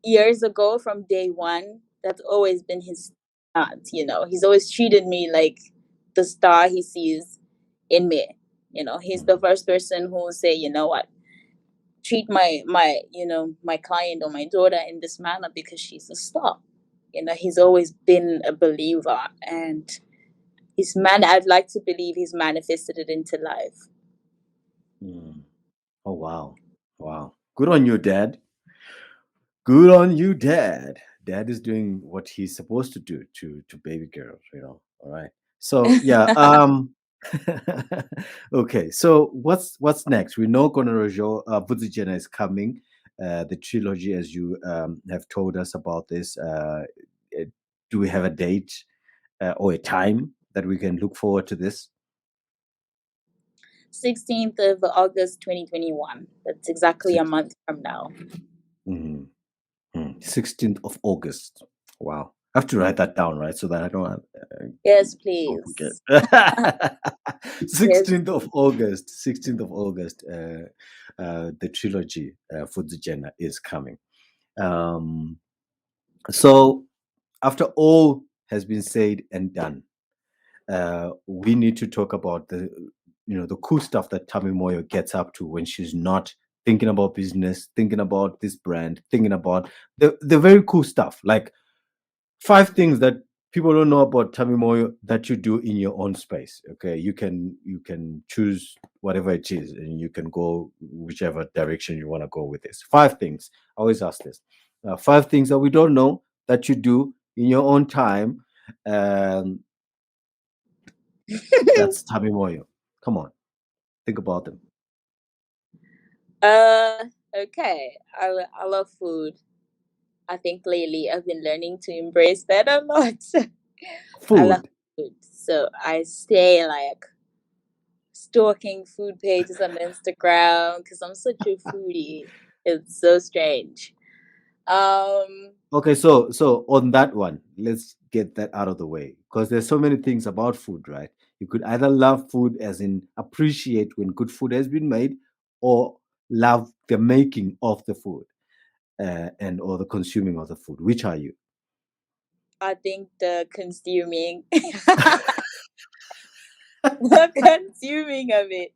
years ago, from day one, that's always been his stance. He's always treated me like the star he sees in me. He's the first person who will say, you know what, treat my client or my daughter in this manner because she's a star. He's always been a believer, and I'd like to believe he's manifested it into life. Mm. Oh wow, wow! Good on you, Dad. Good on you, Dad. Dad is doing what he's supposed to do to baby girls. All right. So yeah. Okay. So what's next? We know Konerajo Bvudzijena is coming. The trilogy, as you have told us about this. Uh, do we have a date or a time that we can look forward to this? 16th of August 2021. That's exactly a month from now. Mhm. 16th of August. Wow. I have to write that down, right? So that I don't Yes, forget. please. Yes. 16th of August. 16th of August. The trilogy for Bvudzijena is coming. Um, so after all has been said and done, we need to talk about the cool stuff that Tamy Moyo gets up to when she's not thinking about business, thinking about this brand, thinking about the very cool stuff. Like 5 things that people don't know about Tamy Moyo that you do in your own space. Okay, you can choose whatever it is, and you can go whichever direction you want to go with this. 5 things. I always ask this. 5 things that we don't know that you do in your own time. Um, that's Tamy Moyo. Come on, think about them. uh okay. I love food. I think lately I've been learning to embrace that a lot. I love Food. food. So I stay like stalking food pages on Instagram because I'm such a foodie. It's so strange. Um, Okay, so on that one, let's get that out of the way because there's so many things about food, right? You could either love food as in appreciate when good food has been made, or love the making of the food and or the consuming of the food. Which are you? I think the consuming, the consuming of it.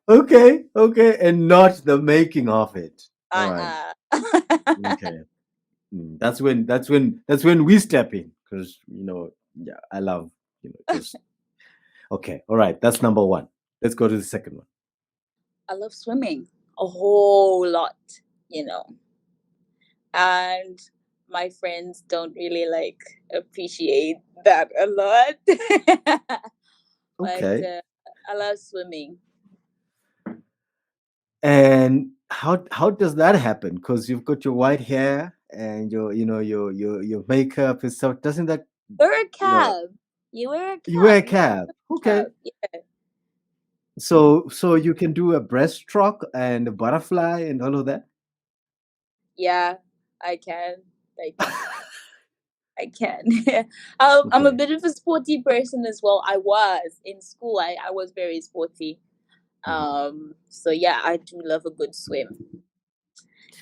Okay, okay, and not the making of it. All right. Uh-uh. Okay. That's when we step in because yeah, I love just okay. All right, that's number one. Let's go to the second one. I love swimming a whole lot, you know, and my friends don't really like appreciate that a lot. But Okay. I love swimming. And how does that happen? Because you've got your white hair and your makeup and stuff. Doesn't that Wear a you know cap. You wear a you wear cap. a You have cap? a Okay. cap. Yeah, So you can do a breaststroke and a butterfly and all of that. yeah, I can. Like I can. I'm a Okay. bit of a sporty person as well. I was in school. I was very sporty. Mhm. So yeah, I do love a good swim.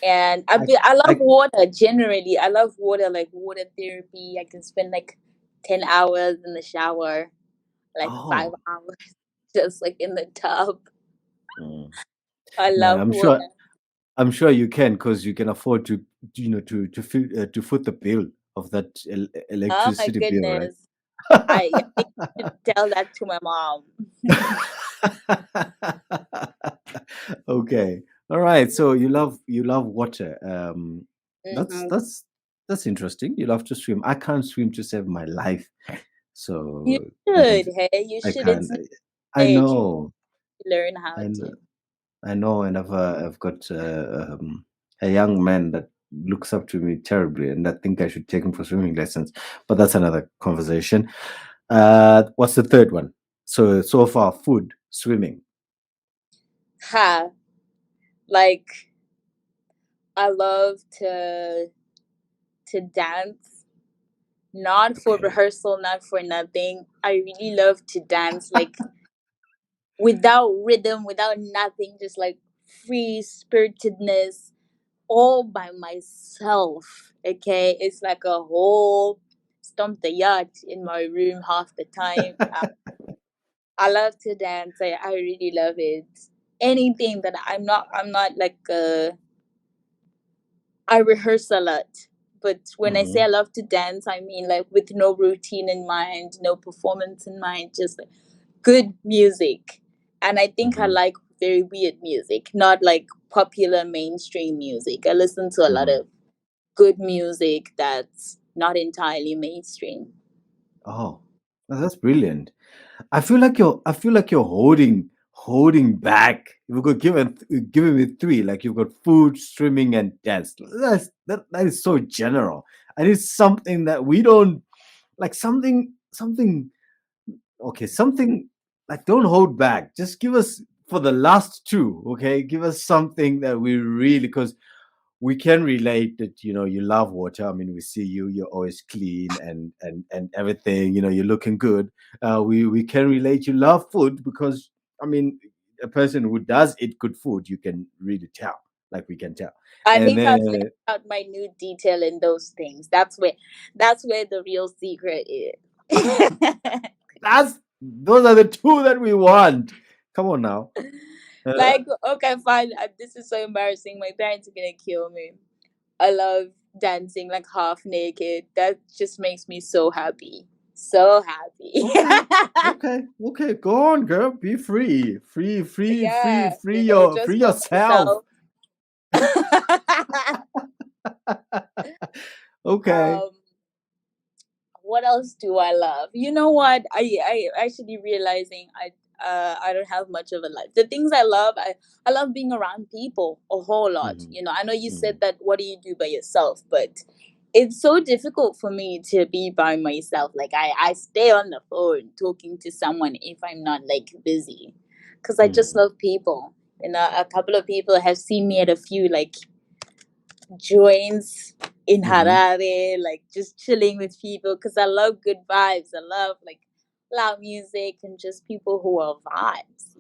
And I I love I water generally. I love water, like water therapy. I can spend like 10 hours in the shower, like five oh hours just like in the tub. mm. I No, love water. I'm sure you can because you can afford to foot the bill of that Oh my electricity bill, right? goodness. I think you should tell that to my mom. Okay. All right. So you love water. That's Hmm. that's that's interesting. You love to swim. I can't swim to save my life. You So I can should, hey, you I should. can't. It's not I age. You know. learn how I know. to. I know. And I've got a young man that looks up to me terribly, and I think I should take him for swimming lessons. But that's another conversation. What's the third one? So far, food, swimming. Ha. Like I love to dance, not for Okay. rehearsal, not for nothing. I really love to dance, like without rhythm, without nothing, just like free spiritedness, all by myself. Okay, it's like a whole stomp the yard in my room half the time. I love to dance. I really love it. Anything that I'm not like I rehearse a lot. But when I say I Hmm. love to dance, I mean like with no routine in mind, no performance in mind, just like good music. And I think I Hmm. like very weird music, not like popular mainstream music. I listen to a lot Hmm. of good music that's not entirely mainstream. Oh, that's brilliant. I feel like you're holding back. If you could give me three, like you've got food, streaming, and dance. That is so general. I need something that we don't like. Something. Okay, something like don't hold back. Just give us for the last two. Okay, give us something that we really because we can relate that you love water. I mean, we see you're always clean and everything. You're looking good. We can relate you love food because I mean a person who does eat good food, you can really tell, like we can tell. I And think I've left then out minute detail in those things. That's where the real secret is. that's those are the two that we want. Come on now. Uh, Like, okay, fine. This is so embarrassing. My parents are gonna kill me. I love dancing like half naked. That just makes me so happy. So happy. okay. Okay, go on, girl. Be free. Yeah, Free just for yourself. myself. Okay. um, what else do I love? You know what? I actually realizing I don't have much of a life. The things I love being around people a whole lot. Mhm, I know you mhm, said that what do you do by yourself, but it's so difficult for me to be by myself. Like I stay on the phone talking to someone if I'm not like busy. Cause I just mhm, love people. A couple of people have seen me at a few like joints in mhm. Harare, like just chilling with people because I love good vibes. I love like loud music and just people who are vibes.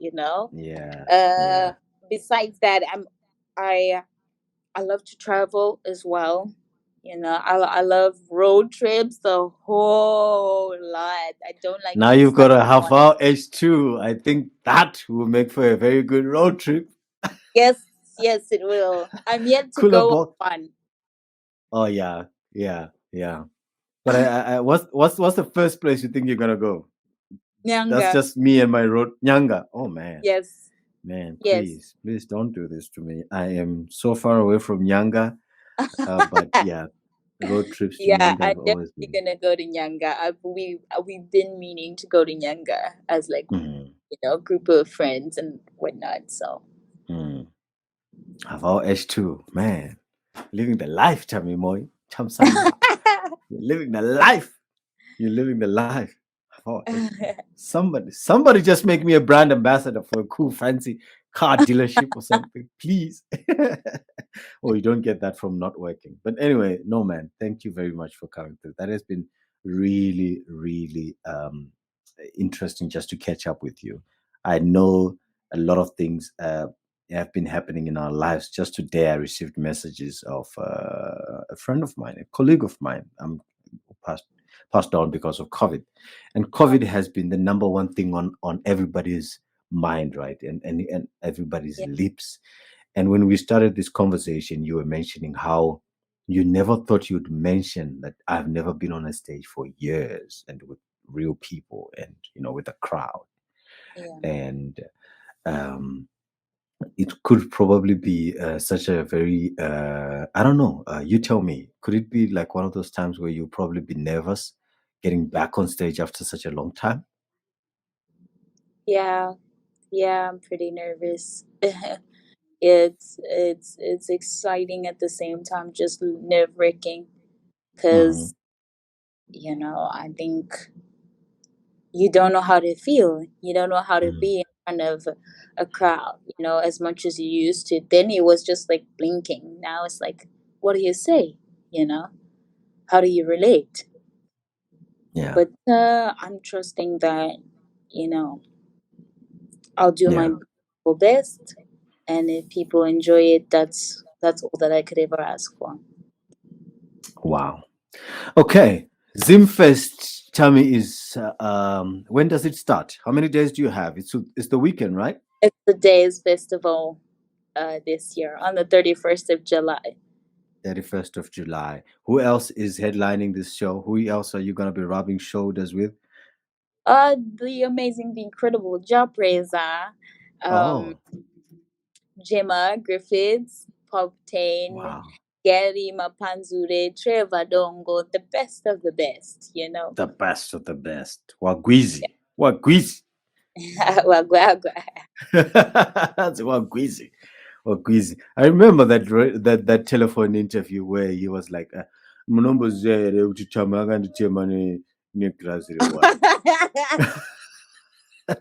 Yeah, Uh, yeah. besides that, I I love to travel as well. I love road trips a whole lot. I don't like Now being you've got stuck a in half one. hour H2. I think that will make for a very good road trip. Yes, yes, it will. I'm yet to Cooler go box. on one. Oh yeah, yeah, yeah. But what's the first place you think you're gonna go? That's Nyanga. just me and my road Nyanga. Oh man. Yes, Man, yes. please don't do this to me. I am so far away from Nyanga. But yeah, road trips to Yeah, Nyanga I'm have always definitely been. gonna go to Nyanga. We've been meaning to go to Nyanga as like Mhm, a group of friends and whatnot. So mhm. Havao H2, man. Living the life, Tamy Moyo. Cham Samba. You're living the life. You're living the life. Havao H2. Somebody just make me a brand ambassador for a cool, fancy car dealership or something, please. Or you don't get that from not working. But anyway, no, man. Thank you very much for coming through. That has been really, really interesting just to catch up with you. I know a lot of things have been happening in our lives. Just today, I received messages of a friend of mine, a colleague of mine. Passed passed on because of COVID, and oh, COVID has been the number one thing on everybody's mind, right? And everybody's yeah, lips. And when we started this conversation, you were mentioning how you never thought you'd mention that I've never been on a stage for years and with real people and with a crowd. yeah. And um, it could probably be such a very I don't know. You tell me. Could it be like one of those times where you'll probably be nervous getting back on stage after such a long time? Yeah, yeah, I'm pretty nervous. It's exciting at the same time, just nerve wracking Hmm. because I think you don't know how to feel. You don't know how to Hmm. be in front of a crowd, as much as you used to. Then it was just like blinking. Now it's like, what do you say? You know, how do you relate? Yeah. But I'm trusting that, you know, I'll do my Yeah. best. And if people enjoy it, that's That's all that I could ever ask for. Wow. Okay. Zimfest, Tammy, is when does it start? How many days do you have? It's the weekend, right? It's the Days Festival this year on the 31st of July. 31st of July. Who else is headlining this show? Who else are you gonna be rubbing shoulders with? The amazing, the incredible Japreza, Oh, Gemma Griffiths, Poptain, wow. Gary Mapanzure, Trevor Dongo, the best of the best, you know. The best of the best. Wagwizi. Wagwizi. Wagwagwa. That's Wagwizi. Wagwizi. I remember that telephone interview where he was like, "Mnombo zere uchichamanga ndichema ni klasi rewa."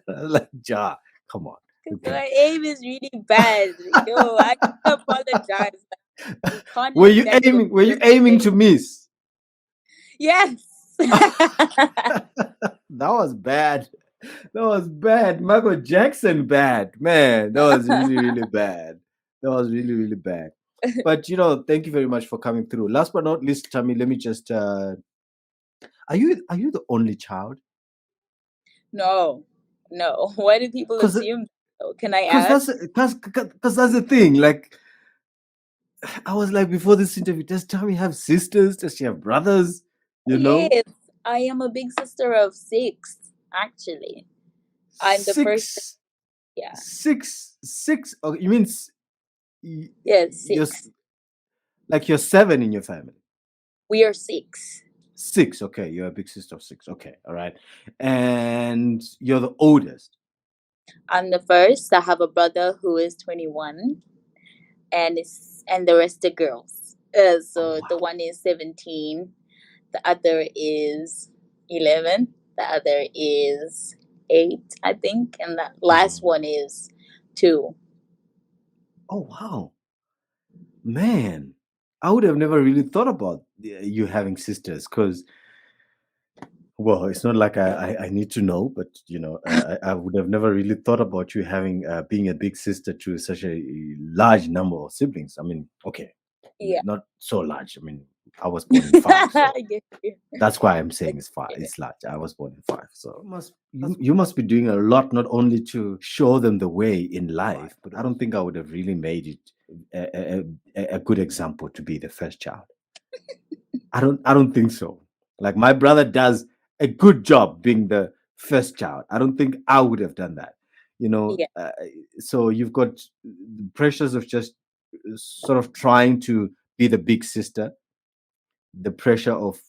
Like, Ja, come on. My aim is really bad. Yo, I apologize. We can't Were you let go Were you aiming to miss? Yes. That was bad. That was bad. Michael Jackson bad. Man, that was really, really bad. That was really, really bad. But thank you very much for coming through. Last but not least, Tammy, let me just are you the only child? No. Why do people 'Cause assume that? Can I Because ask? that's the thing. Like, I was like, before this interview, does Tammy have sisters? Does she have brothers? Yes, I am a big sister of 6, actually. I'm the first. Six. Yeah. Six. Oh, you mean Yes, you're 6. like you're 7 in your family? We are 6. 6. Okay, you're a big sister of 6. Okay, all right. And you're the oldest. I'm the first. I have a brother who is 21, and the rest are girls. So the one is 17, the other is 11, the other is 8, I think, and the last one is 2. Oh wow, man! I would have never really thought about you having sisters, because, well, it's not like I need to know, but I would have never really thought about you having being a big sister to such a large number of siblings. I mean, okay, Yeah. not so large. I mean, I was born in 5, so I get you. that's why I'm saying it's 5. It's large. I was born in 5, so you must be doing a lot, not only to show them the way in life, but I don't think I would have really made it a good example to be the first child. I don't think so. Like, my brother does a good job being the first child. I don't think I would have done that. Yeah. So you've got the pressures of just sort of trying to be the big sister, the pressure of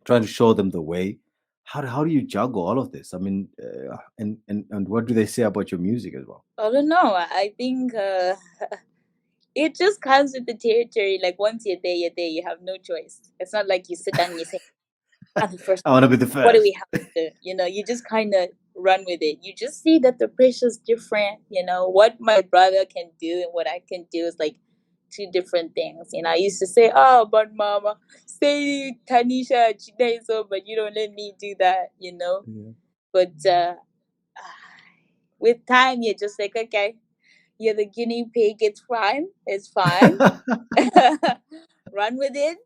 trying to show them the way. How do you juggle all of this? I mean, and what do they say about your music as well? I don't know. I think it just comes with the territory. Like, once you're there, you're there. You have no choice. It's not like you sit down and you say, "I'm the first. I want to be the first. What do we have to do?" You just kind of run with it. You just see that the pressure's different. What my brother can do and what I can do is like 2 different things. I used to say, "Oh, but mama, say Tanisha Chinezo, but you don't let me do that." Yeah. But with time, you're just like, okay, you're the guinea pig. It's fine. It's fine. Run with it.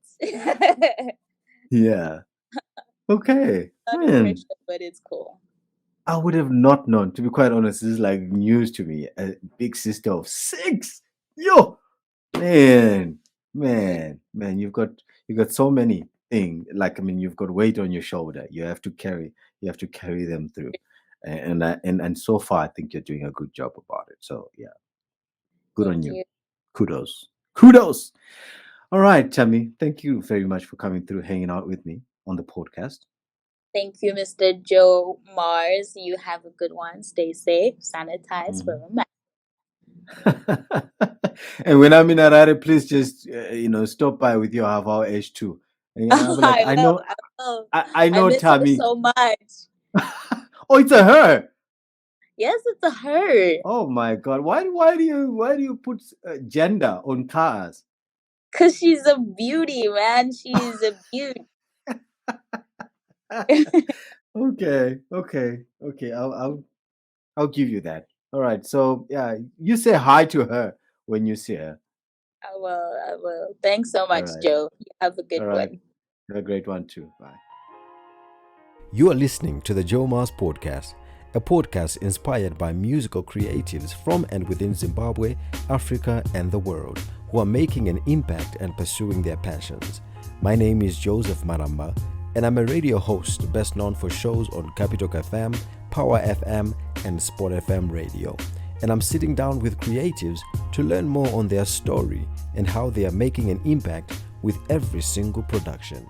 Yeah. Okay. Not a Man, pressure, but it's cool. I would have not known. To be quite honest, this is like news to me. A big sister of 6. Yo, man. You've got so many things. Like, I mean, you've got weight on your shoulder. You have to carry them through. And so far, I think you're doing a good job about it. So yeah, good on Thank you. you. Kudos. All right, Tammy. Thank you very much for coming through, hanging out with me on the podcast. Thank you, Mr. Joe Mars. You have a good one. Stay safe, sanitize, wear a mask. And when I'm in Harare, please just stop by with your half hour H2. And I'll be like, I know I miss her Tammy. so much. Oh, it's a her. Yes, it's a her. Oh my God! Why do you put gender on cars? Cause she's a beauty, man. She's a beauty. Okay. I'll give you that. All right. So yeah, you say hi to her when you see her. I will. I will. Thanks so All much, right. Joe. You have a good All right. one. Have a great one too. Bye. You are listening to the Joe Mars Podcast, a podcast inspired by musical creatives from and within Zimbabwe, Africa, and the world who are making an impact and pursuing their passions. My name is Joseph Maramba, and I'm a radio host best known for shows on Capital FM, Power FM, and Sport FM radio. And I'm sitting down with creatives to learn more on their story and how they are making an impact with every single production.